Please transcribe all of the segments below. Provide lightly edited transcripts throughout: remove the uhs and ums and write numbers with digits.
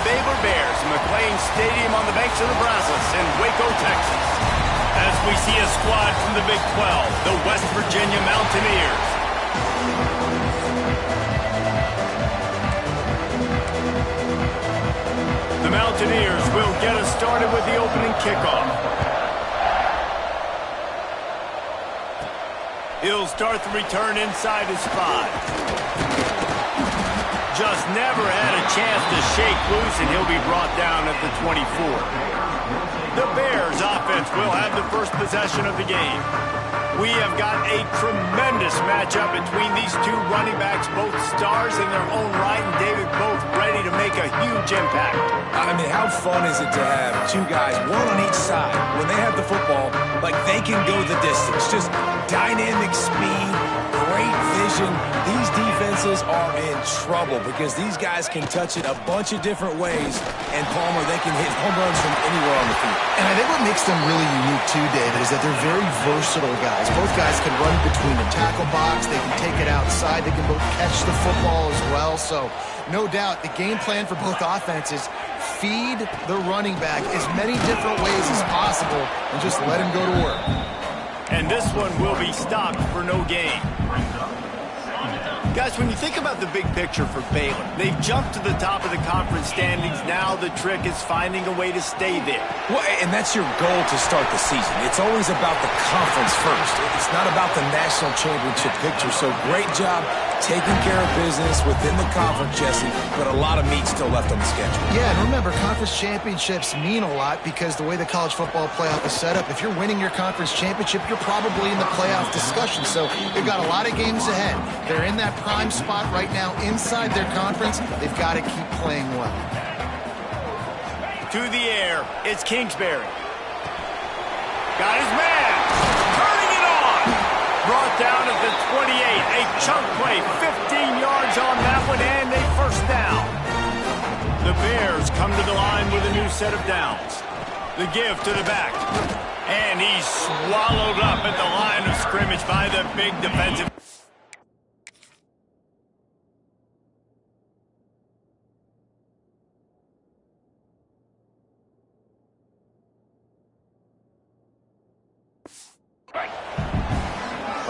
Baylor Bears in McLean Stadium on the banks of the Brazos in Waco, Texas. As we see a squad from the Big 12, the West Virginia Mountaineers. The Mountaineers will get us started with the opening kickoff. He'll start the return inside his 5. Just never had a chance to shake loose, and he'll be brought down at the 24. The Bears offense will have the first possession of the game. We have got a tremendous matchup between these two running backs, both stars in their own right, and David, both ready to make a huge impact. I mean, how fun is it to have two guys, one on each side, when they have the football, like they can go the distance. Just dynamic speed, great vision. These defenses are in trouble because these guys can touch it a bunch of different ways, and Palmer, they can hit home runs from anywhere on the field. And I think what makes them really unique too, David, is that they're very versatile guys. Both guys can run between the tackle box, they can take it outside, they can both catch the football as well. So no doubt the game plan for both offenses, feed the running back as many different ways as possible and just let him go to work. And this one will be stopped for no gain. Guys, when you think about the big picture for Baylor, they've jumped to the top of the conference standings. Now the trick is finding a way to stay there. Well, and that's your goal to start the season. It's always about the conference first. It's not about the national championship picture. So great job taking care of business within the conference, Jesse, but a lot of meat still left on the schedule. Yeah, and remember, conference championships mean a lot because the way the college football playoff is set up, if you're winning your conference championship, you're probably in the playoff discussion. So they've got a lot of games ahead. They're in that prime spot right now inside their conference. They've got to keep playing well. To the air, it's Kingsbury. Got his man. Turning it on. Brought down at the 28. A chunk play, 15 yards on that one, and a first down. The Bears come to the line with a new set of downs. The give to the back. And he's swallowed up at the line of scrimmage by the big defensive.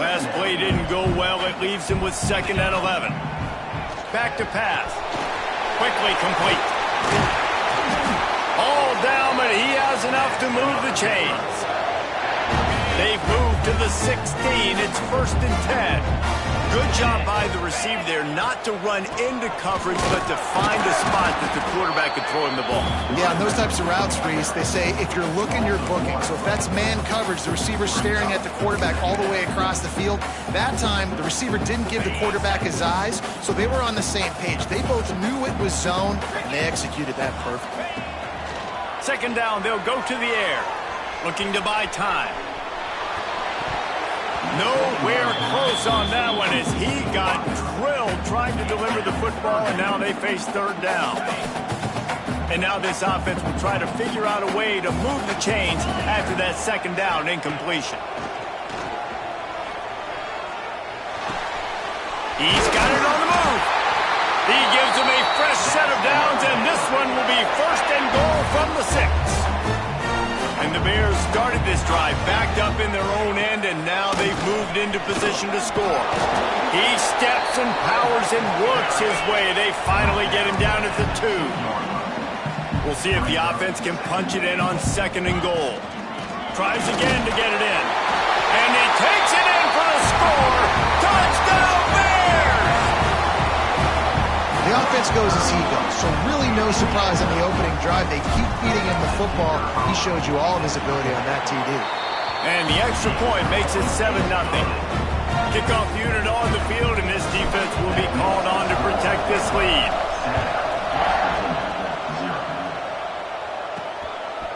Last play didn't go well. It leaves him with 2nd and 11. Back to pass. Quickly complete. All down, but he has enough to move the chains. They've moved to the 16. It's 1st and 10. Good job by the receiver there not to run into coverage, but to find a spot that the quarterback could throw him the ball. Yeah, on those types of routes, Reese, they say if you're looking, you're booking. So if that's man coverage, the receiver's staring at the quarterback all the way across the field. That time, the receiver didn't give the quarterback his eyes, so they were on the same page. They both knew it was zone, and they executed that perfectly. 2nd down, they'll go to the air, looking to buy time. Nowhere close on that one as he got drilled trying to deliver the football, and now they face 3rd down. And now this offense will try to figure out a way to move the chains after that 2nd down incompletion. He's got it on the move. He gives him a fresh set of downs, and this one will be 1st and goal from the 6. And the Bears started this drive backed up in their own end, and now they've moved into position to score. He steps and powers and works his way. They finally get him down at the 2. We'll see if the offense can punch it in on 2nd and goal. Tries again to get it in. And he takes it in for the score. Touchdown, Bears! The offense goes as he goes, so really no surprise on the opening drive. They keep feeding him the football. He showed you all of his ability on that TD. And the extra point makes it 7-0. Kickoff unit on the field, and this defense will be called on to protect this lead.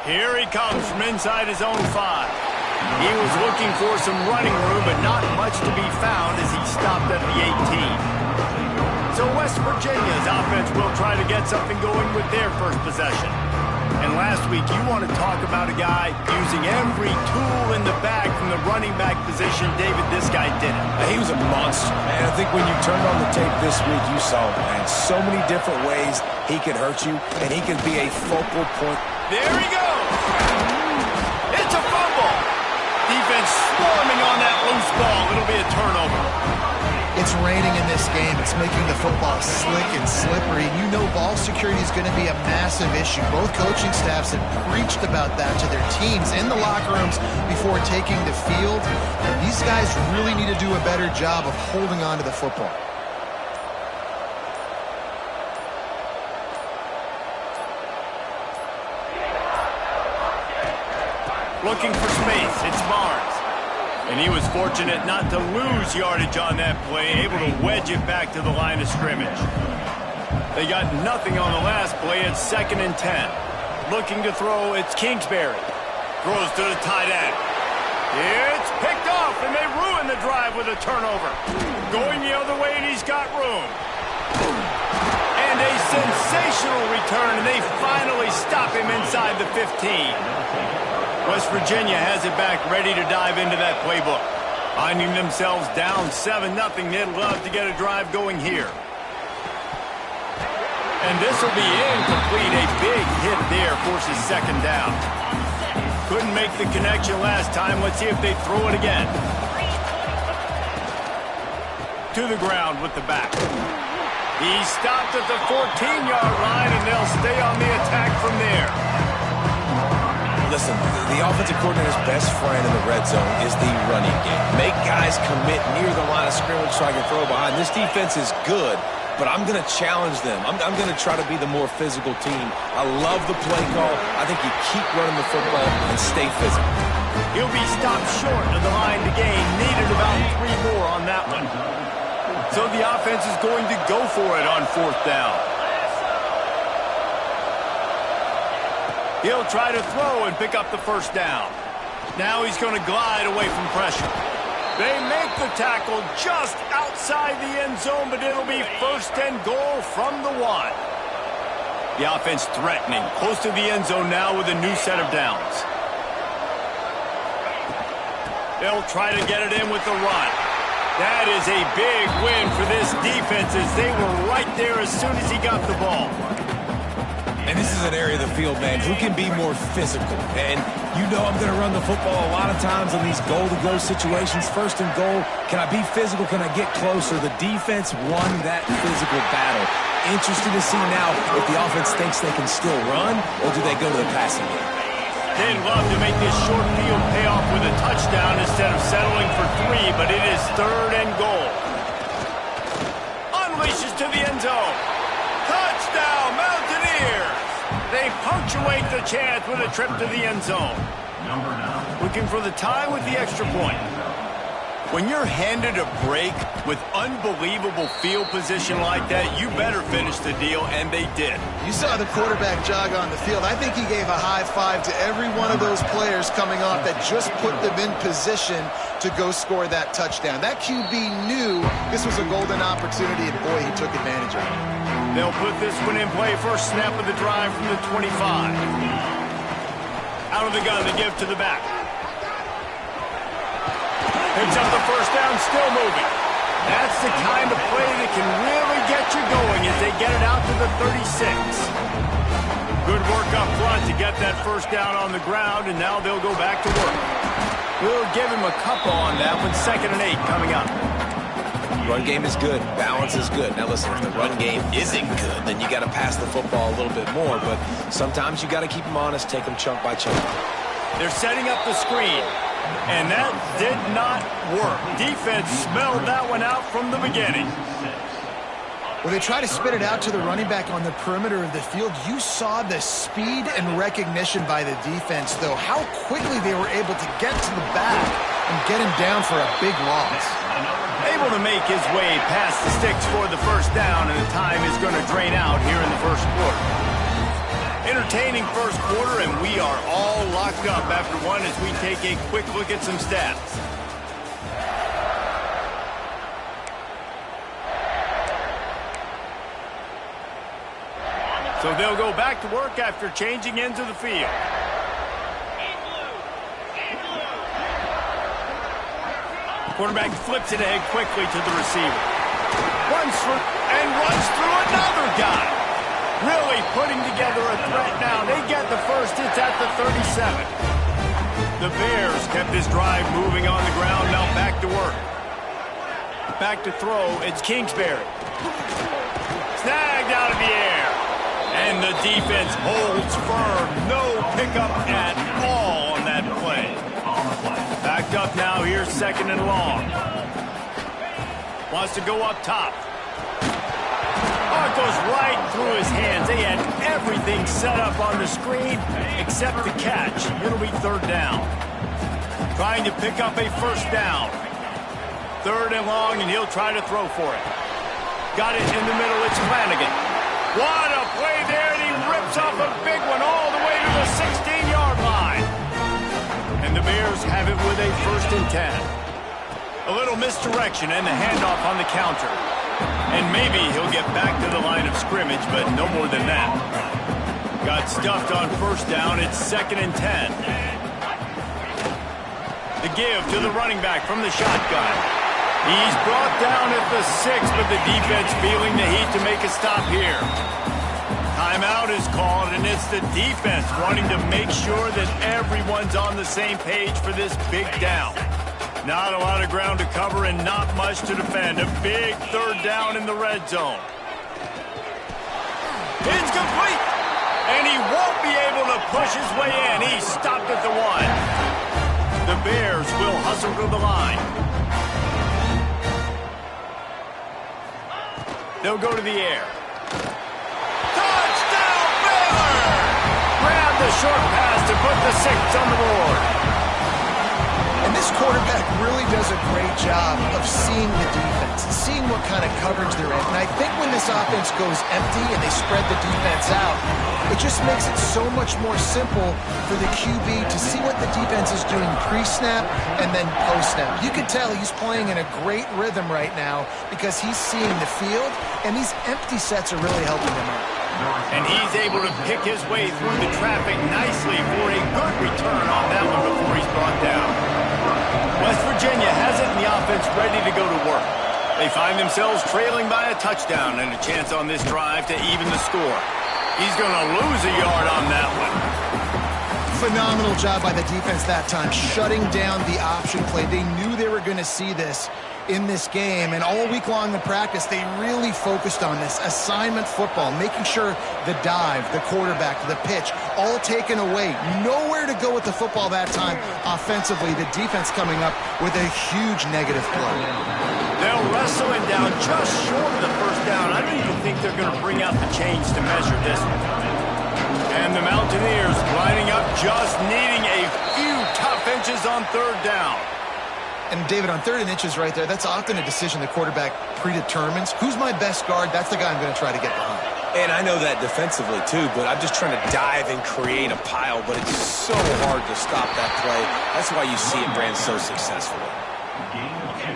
Here he comes from inside his own 5. He was looking for some running room, but not much to be found as he stopped at the 18. So West Virginia's offense will try to get something going with their first possession. And last week, you want to talk about a guy using every tool in the bag from the running back position. David, this guy did it. He was a monster, man. I think when you turned on the tape this week, you saw him, man. So many different ways he can hurt you, and he can be a focal point. There he goes. It's a fumble. Defense swarming on that loose ball. It'll be a turnover. It's raining in this game. It's making the football slick and slippery. You know ball security is going to be a massive issue. Both coaching staffs have preached about that to their teams in the locker rooms before taking the field. And these guys really need to do a better job of holding on to the football. Looking for space. It's Barnes. And he was fortunate not to lose yardage on that play, able to wedge it back to the line of scrimmage. They got nothing on the last play. It's 2nd and 10. Looking to throw, it's Kingsbury. Throws to the tight end. It's picked off, and they ruin the drive with a turnover. Going the other way, and he's got room. And a sensational return, and they finally stop him inside the 15. West Virginia has it back, ready to dive into that playbook. Finding themselves down 7-0, they'd love to get a drive going here. And this will be incomplete. A big hit there forces 2nd down. Couldn't make the connection last time. Let's see if they throw it again. To the ground with the back. He stopped at the 14-yard line, and they'll stay on the attack from there. Listen, the offensive coordinator's best friend in the red zone is the running game. Make guys commit near the line of scrimmage so I can throw behind. This defense is good, but I'm going to challenge them. I'm going to try to be the more physical team. I love the play call. I think you keep running the football and stay physical. He'll be stopped short of the line to gain. Needed about 3 more on that one. So the offense is going to go for it on 4th down. He'll try to throw and pick up the 1st down. Now he's going to glide away from pressure. They make the tackle just outside the end zone, but it'll be 1st and goal from the 1. The offense threatening, close to the end zone now with a new set of downs. They'll try to get it in with the run. That is a big win for this defense as they were right there as soon as he got the ball. And this is an area of the field, man, who can be more physical. And you know I'm going to run the football a lot of times in these goal-to-go situations. 1st and goal, can I be physical? Can I get closer? The defense won that physical battle. Interested to see now if the offense thinks they can still run, or do they go to the passing game? They'd love to make this short field pay off with a touchdown instead of settling for 3, but it is 3rd and goal. Unleashes to the end zone. Touchdown, Mountaineers! They punctuate the chance with a trip to the end zone. Looking for the tie with the extra point. When you're handed a break with unbelievable field position like that, you better finish the deal, and they did. You saw the quarterback jog on the field. I think he gave a high five to every one of those players coming off that just put them in position to go score that touchdown. That QB knew this was a golden opportunity, and boy, he took advantage of it. They'll put this one in play. First snap of the drive from the 25. Out of the gun, they give to the back. Picks up the 1st down, still moving. That's the kind of play that can really get you going as they get it out to the 36. Good work up front to get that 1st down on the ground, and now they'll go back to work. We'll give him a couple on that one. 2nd and 8 coming up. Run game is good. Balance is good. Now listen, if the run game isn't good, then you got to pass the football a little bit more. But sometimes you got to keep them honest, take them chunk by chunk. They're setting up the screen, and that did not work. Defense smelled that one out from the beginning. When they try to spit it out to the running back on the perimeter of the field, you saw the speed and recognition by the defense, though, how quickly they were able to get to the back and get him down for a big loss. Able to make his way past the sticks for the 1st down, and the time is going to drain out here in the 1st quarter. Entertaining 1st quarter, and we are all locked up after one as we take a quick look at some stats. So So they'll go back to work after changing into the field. Quarterback flips it ahead quickly to the receiver. Runs through another guy. Really putting together a threat now. They get the first. It's at the 37. The Bears kept this drive moving on the ground. Now back to work. Back to throw. It's Kingsbury. Snagged out of the air. And the defense holds firm. No pickup at all on that play. Backed up now. Here's second and long. Wants to go up top. Oh, it goes right through his hands. They had everything set up on the screen except the catch. It'll be third down. Trying to pick up a first down. Third and long, and he'll try to throw for it. Got it in the middle. It's Flanagan. What a play there, and he rips off a big one all the way to the 16-yard line. And the Bears have it with a first and 10. A little misdirection and the handoff on the counter. And maybe he'll get back to the line of scrimmage, but no more than that. Got stuffed on first down. It's second and 10. The give to the running back from the shotgun. He's brought down at the 6, but the defense feeling the heat to make a stop here. Timeout is called, and it's the defense wanting to make sure that everyone's on the same page for this big down. Not a lot of ground to cover and not much to defend. A big third down in the red zone. It's complete, and he won't be able to push his way in. He's stopped at the 1. The Bears will hustle to the line. They'll go to the air. Touchdown, Baylor! Grab the short pass to put the 6 on the board. And this quarterback really does a great job of seeing the defense, seeing what kind of coverage they're in. And I think when this offense goes empty and they spread the defense out, it just makes it so much more simple for the QB to see what the defense is doing pre-snap and then post-snap. You can tell he's playing in a great rhythm right now because he's seeing the field, and these empty sets are really helping him out. And he's able to pick his way through the traffic nicely for a good return on that one before he's brought down. West Virginia has it in the offense ready to go to work. They find themselves trailing by a touchdown and a chance on this drive to even the score. He's going to lose a yard on that one. Phenomenal job by the defense that time, shutting down the option play. They knew they were going to see this in this game, and all week long in practice, they really focused on this assignment football, making sure the dive, the quarterback, the pitch, all taken away. Nowhere to go with the football that time offensively. The defense coming up with a huge negative play. They'll wrestle it down just short of the first down. I don't even think they're going to bring out the chains to measure this one. And the Mountaineers lining up, just needing a few tough inches on third down. And, David, on third and inches right there, that's often a decision the quarterback predetermines. Who's my best guard? That's the guy I'm going to try to get behind. And I know that defensively, too, but I'm just trying to dive and create a pile, but it's so hard to stop that play. That's why you see it ran so successfully.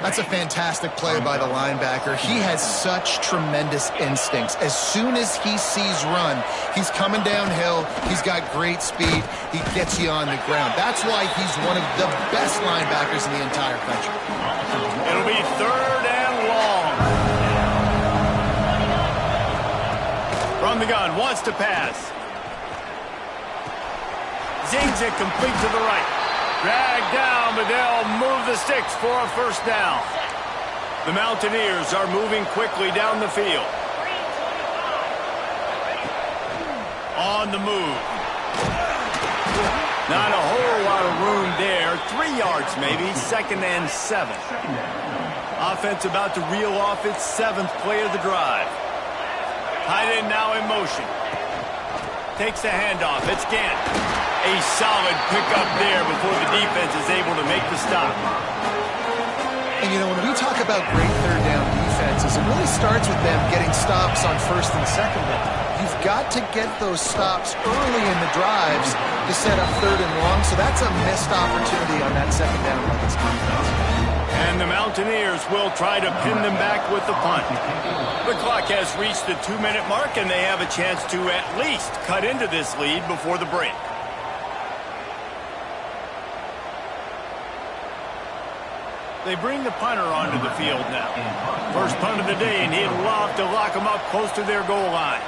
That's a fantastic play by the linebacker. He has such tremendous instincts. As soon as he sees run, he's coming downhill. He's got great speed. He gets you on the ground. That's why he's one of the best linebackers in the entire country. It'll be third and long. From the gun, wants to pass. Zings it complete to the right. Dragged down, but they'll move the sticks for a first down. The Mountaineers are moving quickly down the field. On the move. Not a whole lot of room there. 3 yards maybe, second and 7. Offense about to reel off its 7th play of the drive. Tight end now in motion. Takes the handoff. It's Gant. A solid pickup there before the defense is able to make the stop. And, you know, when we talk about great third down defenses, it really starts with them getting stops on first and second down. You've got to get those stops early in the drives to set up 3rd and long, so that's a missed opportunity on that 2nd down by this defense. And the Mountaineers will try to pin them back with the punt. The clock has reached the 2-minute mark, and they have a chance to at least cut into this lead before the break. They bring the punter onto the field now. First punt of the day, and he'd love to lock them up close to their goal line.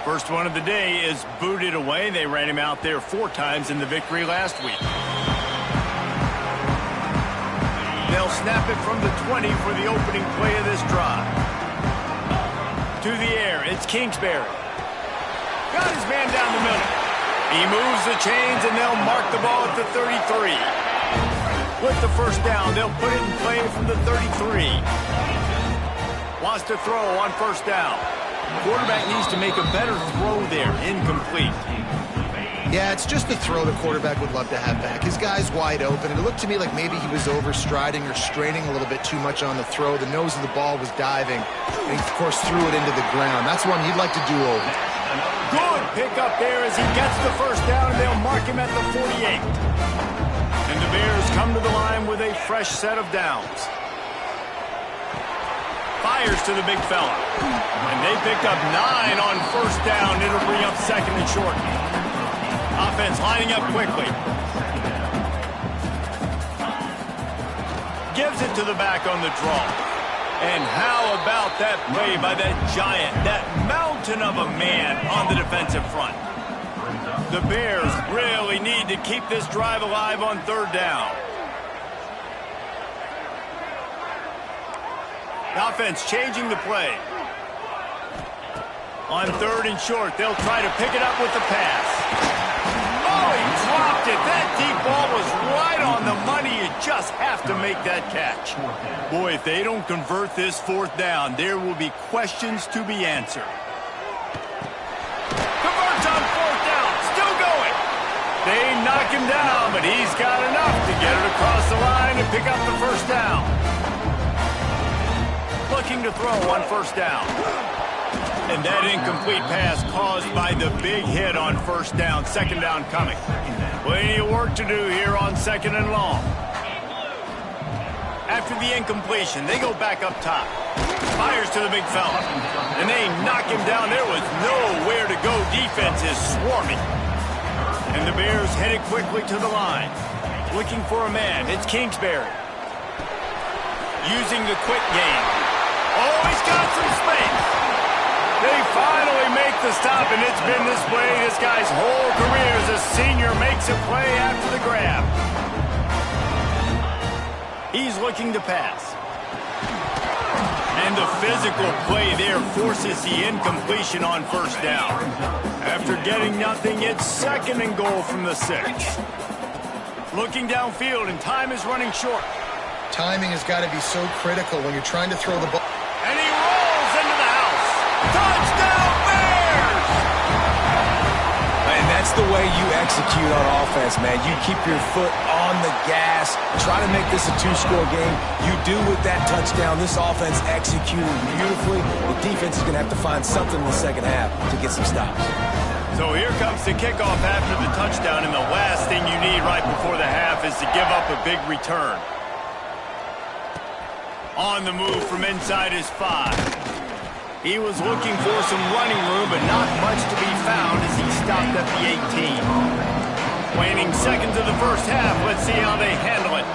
First one of the day is booted away. They ran him out there 4 times in the victory last week. They'll snap it from the 20 for the opening play of this drive. To the air, it's Kingsbury. Got his man down the middle. He moves the chains, and they'll mark the ball at the 33. With the first down, they'll put it in play from the 33. Wants to throw on first down. Quarterback needs to make a better throw there. Incomplete. Yeah, it's just a throw the quarterback would love to have back. His guy's wide open, and it looked to me like maybe he was overstriding or straining a little bit too much on the throw. The nose of the ball was diving, and he, of course, threw it into the ground. That's one he'd like to do over. Good pick up there as he gets the first down, and they'll mark him at the 48. And the Bears come to the line with a fresh set of downs. Fires to the big fella. And they picked up 9 on first down. It'll bring up 2nd and short. Offense lining up quickly. Gives it to the back on the draw. And how about that play by that giant, that mountain of a man on the defensive front? The Bears really need to keep this drive alive on 3rd down. The offense changing the play. On 3rd and short, they'll try to pick it up with the pass. Oh, he dropped it. That deep ball was right on the money. You just have to make that catch. Boy, if they don't convert this 4th down, there will be questions to be answered. Converts on 4th down. Still going. They knock him down, but he's got enough to get it across the line and pick up the first down. Looking to throw on first down. And that incomplete pass caused by the big hit on first down. 2nd down coming. Plenty of work to do here on 2nd and long. After the incompletion, they go back up top. Fires to the big fella. And they knock him down. There was nowhere to go. Defense is swarming. And the Bears headed quickly to the line. Looking for a man. It's Kingsbury. Using the quick game. Oh, he's got some space. They finally make the stop, and it's been this way this guy's whole career as a senior makes a play after the grab. He's looking to pass. And the physical play there forces the incompletion on first down. After getting nothing, it's 2nd and goal from the 6. Looking downfield, and time is running short. Timing has got to be so critical when you're trying to throw the ball. And he rolls into the house. Touchdown, Bears! And that's the way you execute on offense, man. You keep your foot on the gas, try to make this a 2-score game. You do with that touchdown. This offense executed beautifully. The defense is going to have to find something in the 2nd half to get some stops. So here comes the kickoff after the touchdown, and the last thing you need right before the half is to give up a big return. On the move from inside his 5. He was looking for some running room, but not much to be found as he stopped at the 18. Waning seconds of the first half. Let's see how they handle it.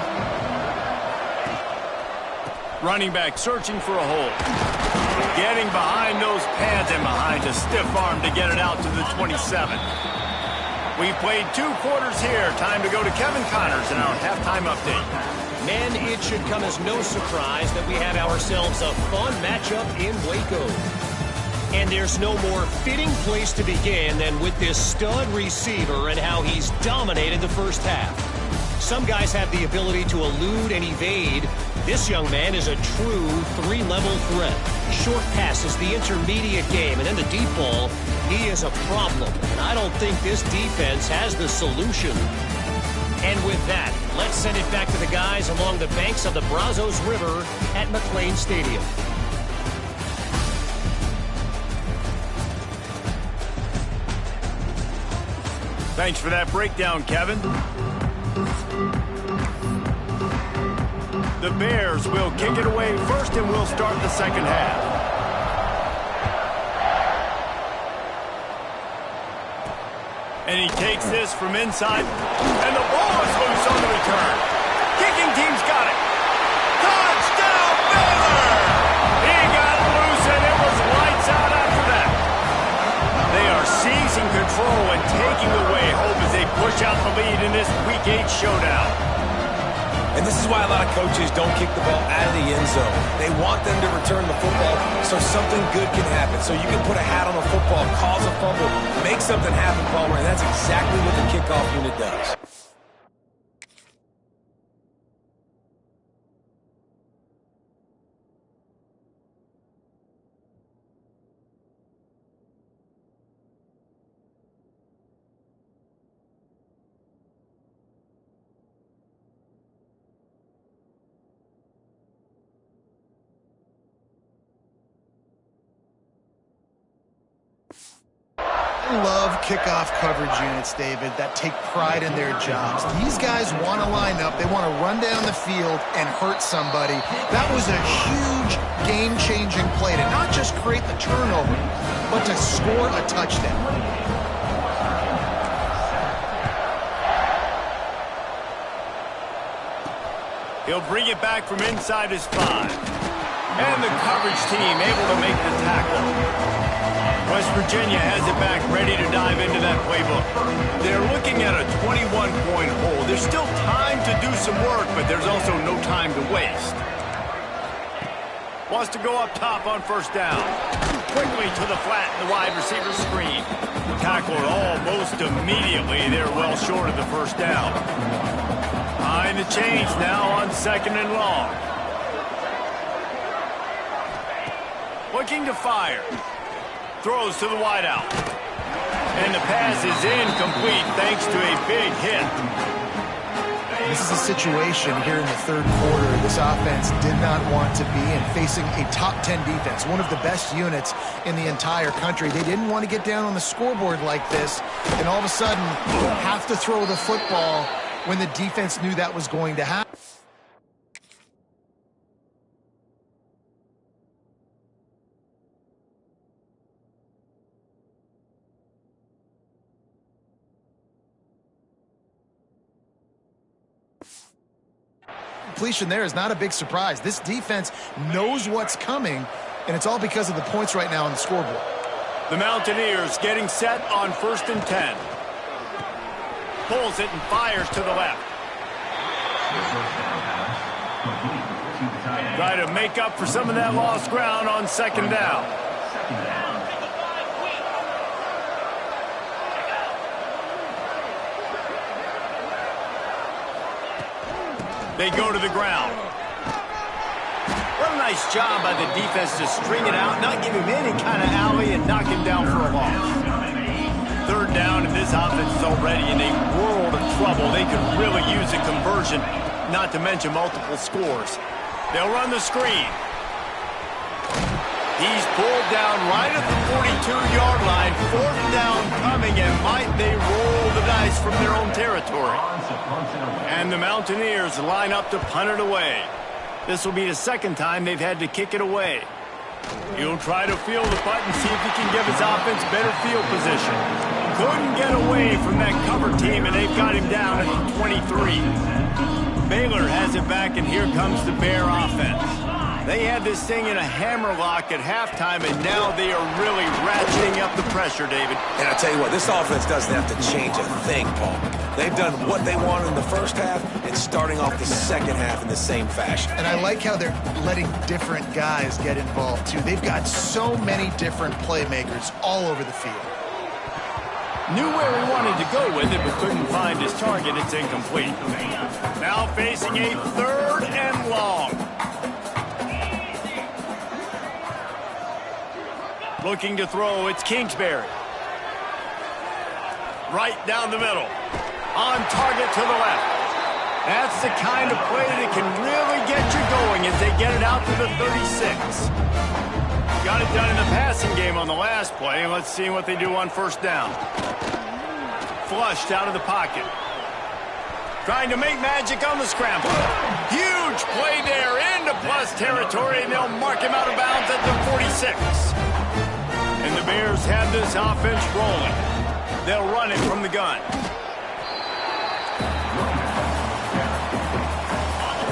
Running back searching for a hole. Getting behind those pads and behind a stiff arm to get it out to the 27. We played 2 quarters here. Time to go to Kevin Connors in our halftime update. Man, it should come as no surprise that we have ourselves a fun matchup in Waco. And there's no more fitting place to begin than with this stud receiver and how he's dominated the first half. Some guys have the ability to elude and evade. This young man is a true 3-level threat. Short passes, the intermediate game, and in the deep ball, he is a problem. And I don't think this defense has the solution. And with that, let's send it back to the guys along the banks of the Brazos River at McLean Stadium. Thanks for that breakdown, Kevin. The Bears will kick it away first, and we'll start the second half. And he takes this from inside, and the ball is loose on the return. Kicking team's got it. Touchdown, Baylor! He got loose, and it was lights out after that. They are seizing control and taking away hope as they push out the lead in this Week 8 showdown. And this is why a lot of coaches don't kick the ball out of the end zone. They want them to return the football so something good can happen. So you can put a hat on the football, cause a fumble, make something happen, Palmer, and that's exactly what the kickoff unit does. I love kickoff coverage units, David, that take pride in their jobs. These guys want to line up. They want to run down the field and hurt somebody. That was a huge game-changing play to not just create the turnover, but to score a touchdown. He'll bring it back from inside his 5. And the coverage team able to make the tackle. West Virginia has it back, ready to dive into that playbook. They're looking at a 21-point hole. There's still time to do some work, but there's also no time to waste. Wants to go up top on first down. Quickly to the flat in the wide receiver screen. Tackled almost immediately. They're well short of the first down. Behind the chains now on second and long. Looking to fire. Throws to the wideout. And the pass is incomplete thanks to a big hit. This is a situation here in the third quarter this offense did not want to be in, facing a top 10 defense, one of the best units in the entire country. They didn't want to get down on the scoreboard like this and all of a sudden have to throw the football when the defense knew that was going to happen. Completion there is not a big surprise. This defense knows what's coming, and it's all because of the points right now on the scoreboard. The Mountaineers getting set on 1st and 10. Pulls it and fires to the left. Try to make up for some of that lost ground on second down. They go to the ground. What a nice job by the defense to string it out, not give him any kind of alley, and knock him down for a loss. Third down, and this offense is already in a world of trouble. They could really use a conversion, not to mention multiple scores. They'll run the screen. He's pulled down right at the 42-yard line. 4th down coming, and might they roll the dice from their own territory. And the Mountaineers line up to punt it away. This will be the second time they've had to kick it away. He'll try to field the punt and see if he can give his offense better field position. Couldn't get away from that cover team, and they've got him down at the 23. Baylor has it back, and here comes the Bear offense. They had this thing in a hammerlock at halftime, and now they are really ratcheting up the pressure, David. And I tell you what, this offense doesn't have to change a thing, Paul. They've done what they wanted in the first half and starting off the second half in the same fashion. And I like how they're letting different guys get involved, too. They've got so many different playmakers all over the field. Knew where he wanted to go with it, but couldn't find his target. It's incomplete. Now facing a 3rd and long. Looking to throw, it's Kingsbury. Right down the middle. On target to the left. That's the kind of play that can really get you going as they get it out to the 36. Got it done in the passing game on the last play. Let's see what they do on first down. flushed out of the pocket. Trying to make magic on the scramble. Huge play there into plus territory, and they'll mark him out of bounds at the 46. And the Bears have this offense rolling. They'll run it from the gun.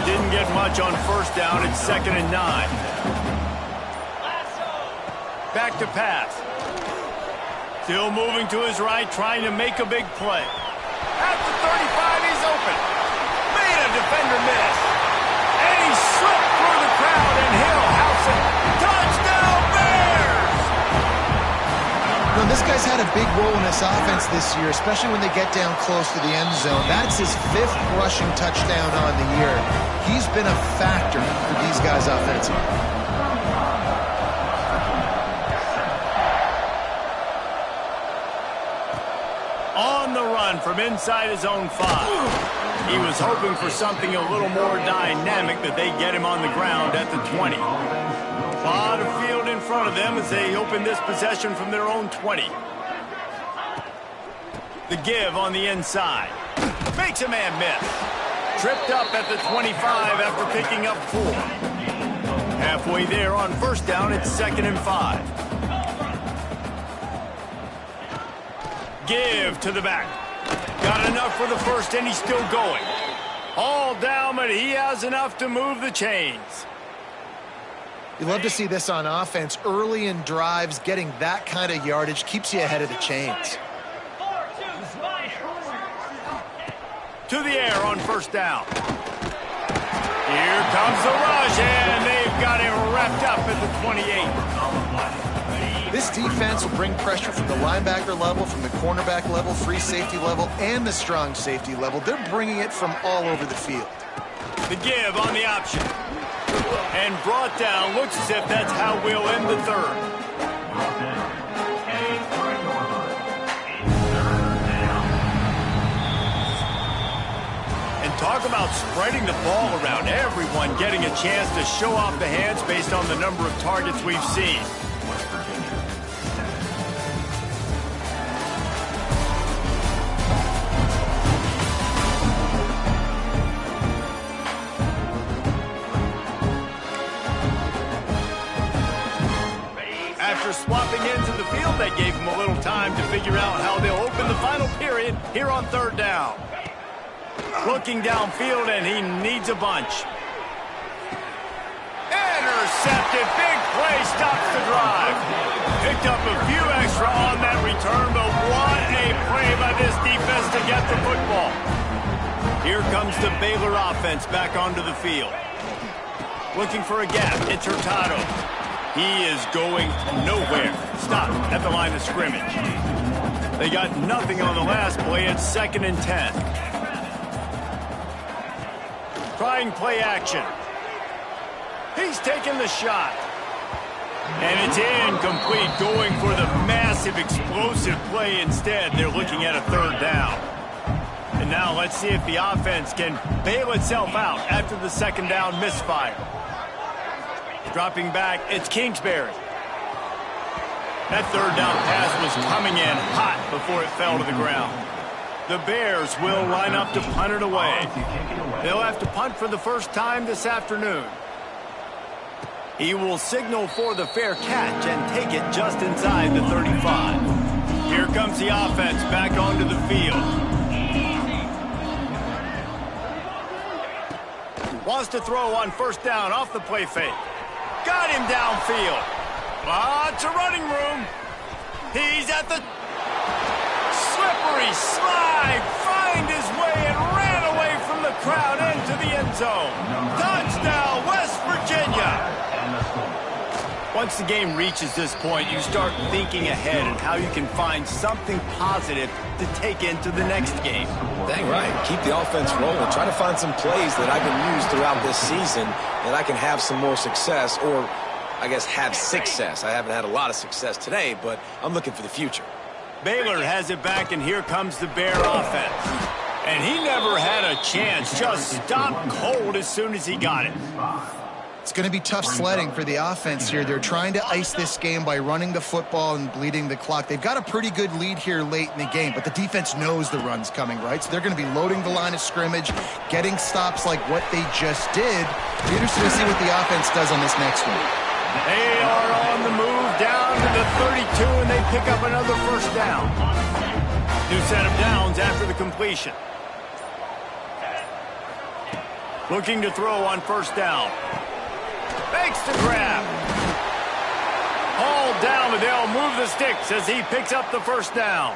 Didn't get much on first down. It's 2nd and 9. Back to pass. Still moving to his right, trying to make a big play. At the 35, he's open. Made a defender miss. And he slipped through the crowd, and Hill house it. Touchdown, Bears! Well, this guy's had a big role in this offense this year, especially when they get down close to the end zone. That's his 5th rushing touchdown on the year. He's been a factor for these guys offensively. On the run from inside his own 5. He was hoping for something a little more dynamic, but they get him on the ground at the 20. A lot of field in front of them as they open this possession from their own 20. The give on the inside. Makes a man miss. Tripped up at the 25 after picking up 4. Halfway there on first down, it's 2nd and 5. Give to the back. Got enough for the first, and he's still going. All down, but he has enough to move the chains. You love to see this on offense. Early in drives, getting that kind of yardage keeps you ahead of the chains. To the air on first down. Here comes the rush, and they've got him wrapped up at the 28. This defense will bring pressure from the linebacker level, from the cornerback level, free safety level, and the strong safety level. They're bringing it from all over the field. The give on the option. And brought down. Looks as if that's how we'll end the 3rd. And talk about spreading the ball around. Everyone getting a chance to show off the hands based on the number of targets we've seen. After swapping into the field, that gave him a little time to figure out how they'll open the final period here on 3rd down. Looking downfield, and he needs a bunch. Intercepted. Big play stops the drive. Picked up a few extra on that return, but what a play by this defense to get the football. Here comes the Baylor offense back onto the field. Looking for a gap. It's Hurtado. He is going nowhere. Stop at the line of scrimmage. They got nothing on the last play. It's 2nd and 10. Trying play action. He's taking the shot. And it's incomplete, going for the massive explosive play instead. They're looking at a 3rd down. And now let's see if the offense can bail itself out after the 2nd down misfire. Dropping back, it's Kingsbury. That 3rd down pass was coming in hot before it fell to the ground. The Bears will line up to punt it away. They'll have to punt for the first time this afternoon. He will signal for the fair catch and take it just inside the 35. Here comes the offense back onto the field. Wants to throw on first down off the play fake. Got him downfield. Lots of running room. He's at the slippery slide. Find his way and ran away from the crowd into the end zone. Touchdown, West Virginia. Once the game reaches this point, you start thinking ahead and how you can find something positive to take into the next game. Dang right. Keep the offense rolling. Try to find some plays that I can use throughout this season that I can have some more success, or I guess have success. I haven't had a lot of success today, but I'm looking for the future. Baylor has it back, and here comes the Bear offense. And he never had a chance. Just stopped cold as soon as he got it. It's going to be tough sledding for the offense here. They're trying to ice this game by running the football and bleeding the clock. They've got a pretty good lead here late in the game, but the defense knows the run's coming, right? So they're going to be loading the line of scrimmage, getting stops like what they just did. Be interested to see what the offense does on this next one. They are on the move down to the 32, and they pick up another first down. New set of downs after the completion. Looking to throw on first down. Makes the grab. Hauled down, but they'll move the sticks as he picks up the first down.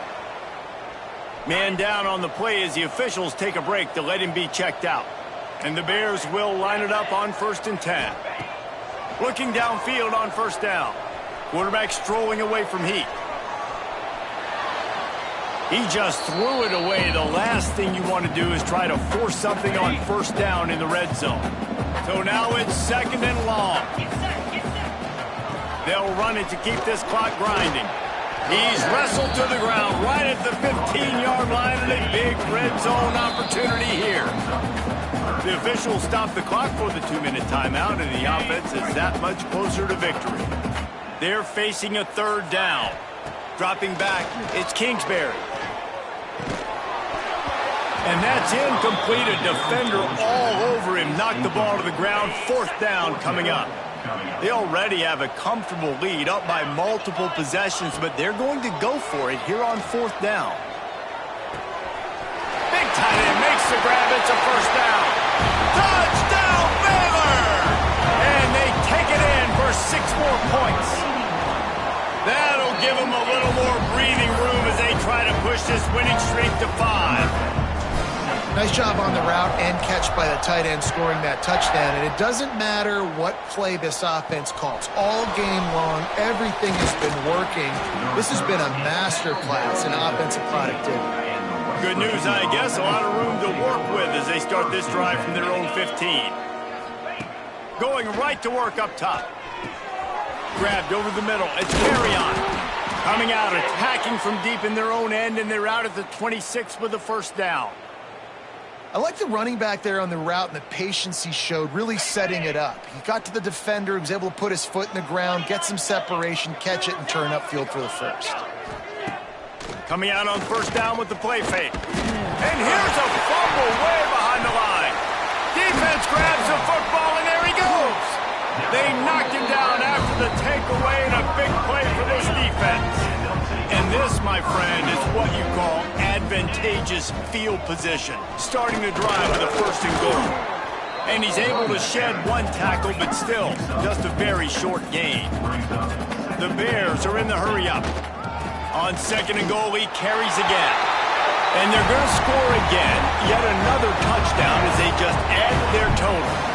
Man down on the play as the officials take a break to let him be checked out. And the Bears will line it up on 1st and 10. Looking downfield on first down. Quarterback strolling away from heat. He just threw it away. The last thing you want to do is try to force something on first down in the red zone. So now it's 2nd and long. They'll run it to keep this clock grinding. He's wrestled to the ground right at the 15-yard line, and a big red zone opportunity here. The officials stop the clock for the 2-minute timeout, and the offense is that much closer to victory. They're facing a 3rd down. Dropping back, it's Kingsbury. And that's incomplete. A defender all over him. Knocked the ball to the ground. 4th down coming up. They already have a comfortable lead, up by multiple possessions, but they're going to go for it here on 4th down. Big tight end makes the grab. It's a first down. Touchdown, Baylor! And they take it in for 6 more points. That'll give them a little more breathing room as they try to push this winning streak to 5. Nice job on the route and catch by the tight end scoring that touchdown. And it doesn't matter what play this offense calls. All game long, everything has been working. This has been a masterclass in offensive productivity. Good news, I guess. A lot of room to work with as they start this drive from their own 15. Going right to work up top. Grabbed over the middle. It's Carry-On. Coming out, attacking from deep in their own end, and they're out at the 26 with the first down. I like the running back there on the route and the patience he showed, really setting it up. He got to the defender, he was able to put his foot in the ground, get some separation, catch it, and turn upfield for the first. Coming out on first down with the play fake. And here's a fumble way behind the line. Defense grabs the football, and there he goes. They knocked him down after the takeaway, and a big play for this defense. And this, my friend, is what you call advantageous field position. Starting to drive with a 1st and goal. And he's able to shed 1 tackle, but still, just a very short gain. The Bears are in the hurry-up. On 2nd and goal, he carries again. And they're going to score again. Yet another touchdown as they just add to their total.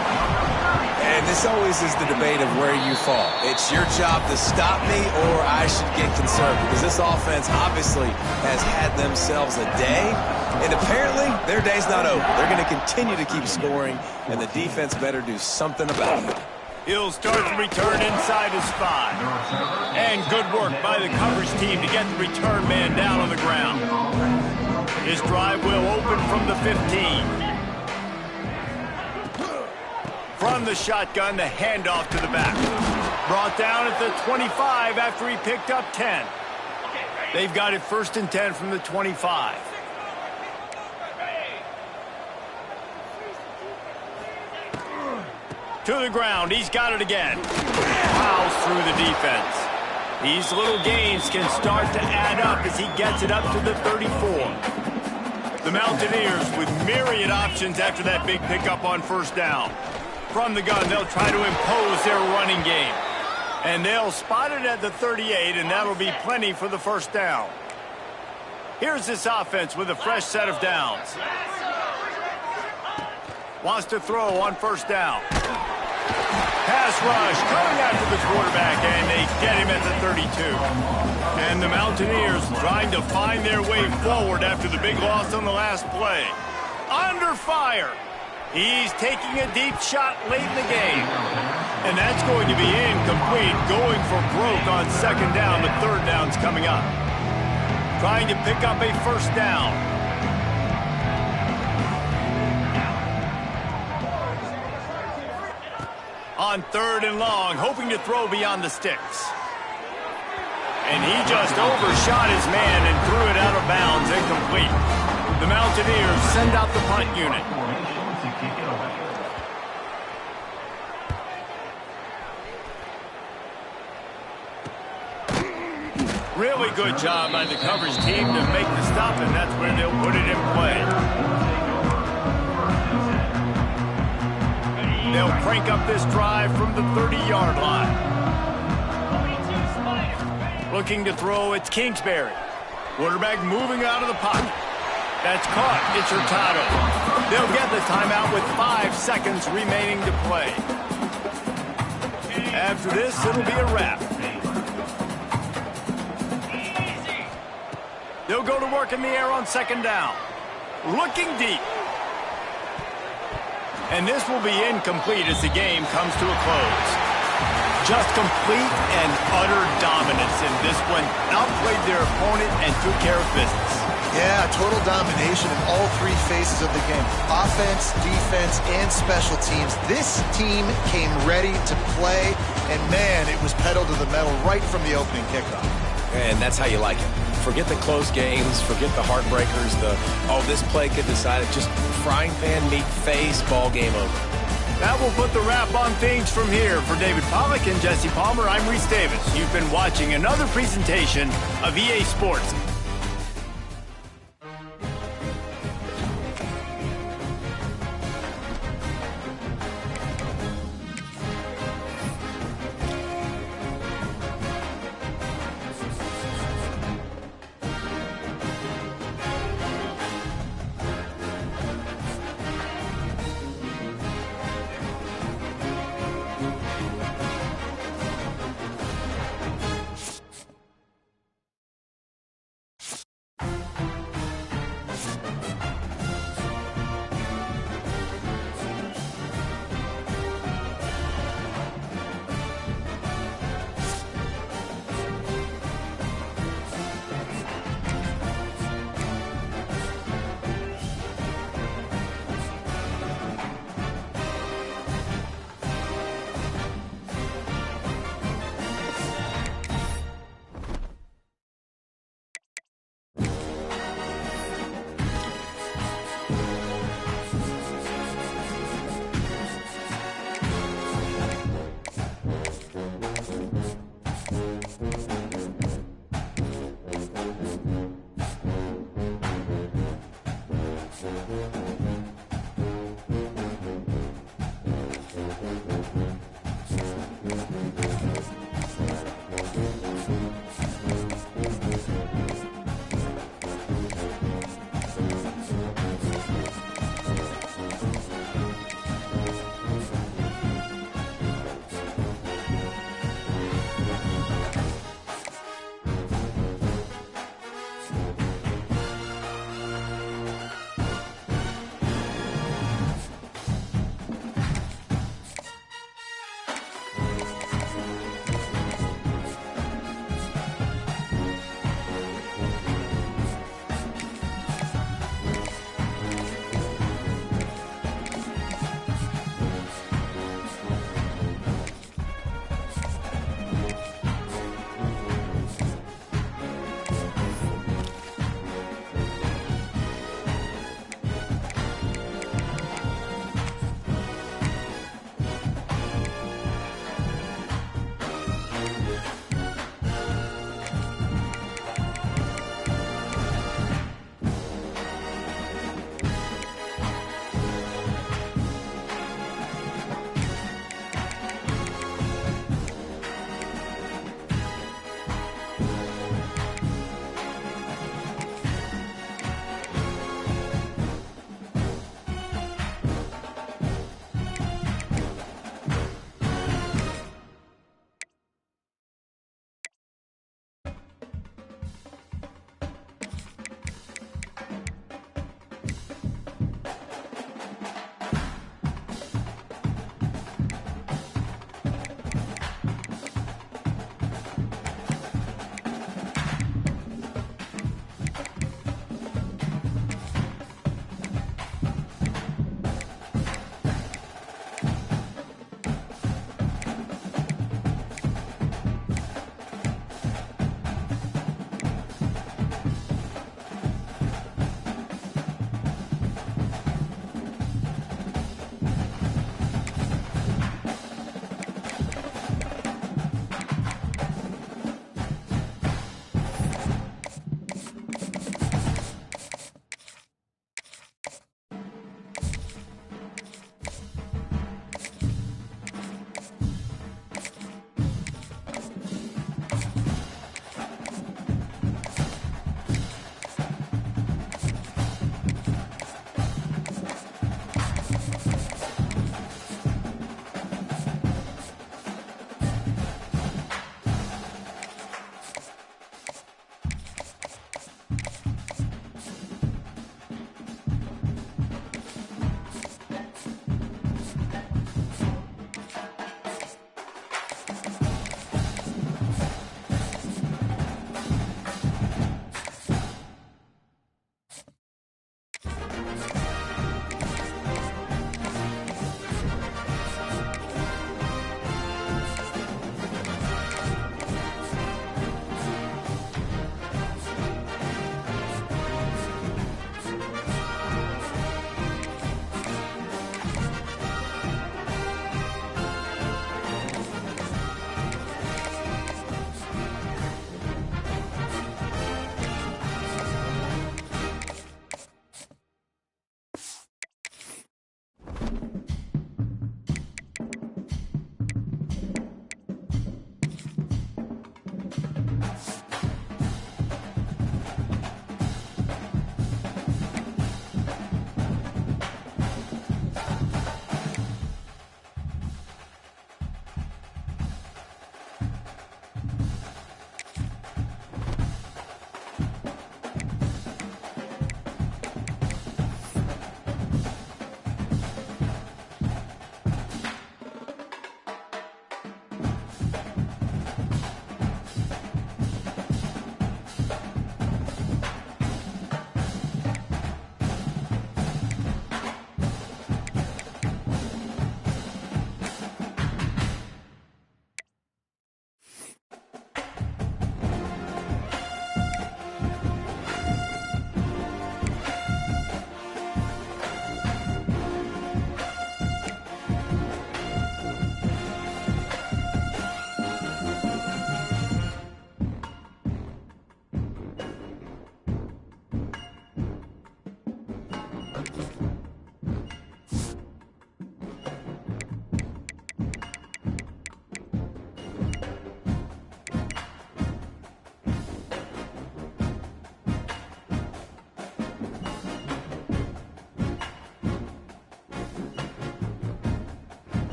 And this always is the debate of where you fall. It's your job to stop me, or I should get concerned, because this offense obviously has had themselves a day, and apparently their day's not over. They're going to continue to keep scoring, and the defense better do something about it. He'll start the return inside his 5. And good work by the coverage team to get the return man down on the ground. His drive will open from the 15. From the shotgun, the handoff to the back. Brought down at the 25 after he picked up 10. They've got it 1st and 10 from the 25. To the ground, he's got it again. Plows through the defense. These little gains can start to add up as he gets it up to the 34. The Mountaineers with myriad options after that big pickup on first down. From the gun, they'll try to impose their running game. And they'll spot it at the 38, and that'll be plenty for the first down. Here's this offense with a fresh set of downs. Wants to throw on first down. Pass rush coming after the quarterback, and they get him at the 32. And the Mountaineers trying to find their way forward after the big loss on the last play. Under fire. He's taking a deep shot late in the game. And that's going to be incomplete, going for broke on 2nd down, but 3rd down's coming up. Trying to pick up a first down. On on 3rd and long, hoping to throw beyond the sticks. And he just overshot his man and threw it out of bounds, incomplete. The Mountaineers send out the punt unit. Really good job by the coverage team to make the stop, and that's where they'll put it in play. They'll crank up this drive from the 30-yard line. Looking to throw, it's Kingsbury. Quarterback moving out of the pocket. That's caught. It's Hurtado. They'll get the timeout with 5 seconds remaining to play. After this, it'll be a wrap. They'll go to work in the air on 2nd down. Looking deep. And this will be incomplete as the game comes to a close. Just complete and utter dominance in this one. Outplayed their opponent and took care of business. Yeah, total domination in all 3 phases of the game. Offense, defense, and special teams. This team came ready to play, and man, it was pedal to the metal right from the opening kickoff. And that's how you like it. Forget the close games, forget the heartbreakers, this play could decide it. Just frying pan meet face, ball game over. That will put the wrap on things from here. For David Pollack and Jesse Palmer, I'm Reese Davis. You've been watching another presentation of EA Sports.